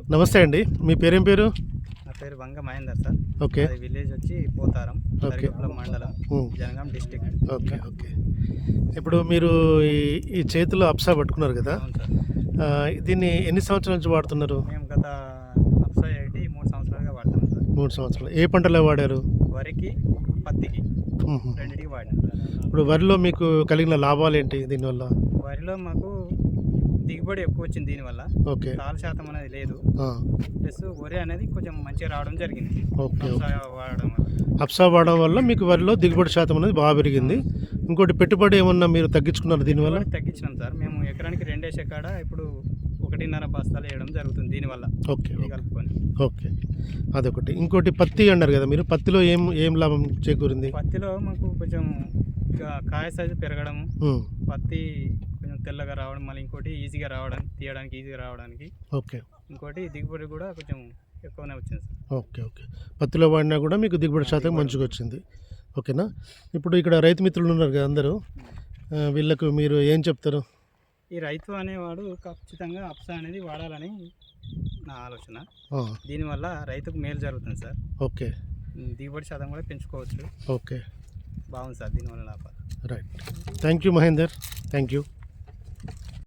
నమస్తే అండి. మీ పేరేం పేరు? నా పేరు వంగ మహేందర్ సార్. ఓకే. అది విలేజ్ వచ్చి పోతారం, ఓకే. దర్గాపురం మండలం, హ్మ్. జనగాం డిస్టిక్. ఓకే. ఓకే. ఇప్పుడు మీరు ఈ చేతిలో అప్సా పట్టుకున్నారు కదా! అవును సార్. దీన్ని ఎన్ని సంవత్సరాల నుంచి వాడుతున్నారు? మేము గత అప్సా 3 సంవత్సరాలుగా వాడుతున్నాం సార్. 3 సంవత్సరాలు. ఏ పంటలో వాడారు? వరికి, పత్తికి హుహు. రెండింటికి వాడినాం. ఇప్పుడు వరిలో మీకు కలిగిన లాభాలేంటి దీనివల్ల? వరిలో మాకు దిగుబడి ఎక్కువ వచ్చింది దీనివల్ల. ఓకే. తాలు శాతం అనేది లేదు. ఆ! ప్లస్ వరి అనేది కొంచెం మంచిగా రావడం జరిగింది ఓకే. అప్సా వాడడం వల్ల. అప్సా వాడడం వల్ల మీకు వరిలో దిగుబడి శాతం అనేది బాగా పెరిగింది. ఇంకోటి పెట్టుబడి ఏమన్నా మీరు తగ్గించుకున్నారు దీనివల్ల? దిగుబడి తగ్గించినాం సార్. మేము ఎకరానికి 2 వేసే కాడ ఇప్పుడు 1.5 బస్తాలు వేయడం జరుగుతుంది దీనివల్ల. ఓకే. ఇది కలుపుకొని. ఓకే. అదొకటి. ఇంకోటి పత్తి అన్నారు కదా మీరు. పత్తిలో ఏం లాభం చేకూరింది? పత్తిలో మాకు కొంచెం కాయ సైజు పెరగడము, హ్మ్. పత్తి కొంచెం తెల్లగా రావడం, మళ్ళీ ఇంకోటి ఈజీగా రావడం, తీయడానికి ఈజీగా రావడానికి, ఓకే. ఇంకోటి దిగుబడి కూడా కొంచెం ఎక్కువనే వచ్చింది సార్. ఓకే. ఓకే. పత్తిలో వాడినా కూడా మీకు దిగుబడి శాతం మంచిగా వచ్చింది. ఓకేనా? ఇప్పుడు ఇక్కడ రైతు మిత్రులు ఉన్నారు కదా అందరూ, వీళ్ళకు మీరు ఏం చెప్తారు? ఈ రైతు అనేవాడు ఖచ్చితంగా అప్సా అనేది వాడాలని నా ఆలోచన. ఆ! దీనివల్ల రైతుకు మేలు జరుగుతుంది సార్. ఓకే. దిగుబడి శాతం కూడా పెంచుకోవచ్చు. ఓకే. బాగుంది సార్ దీనివల్ల లాభాలు. Right. Thank you Mahender. Thank you.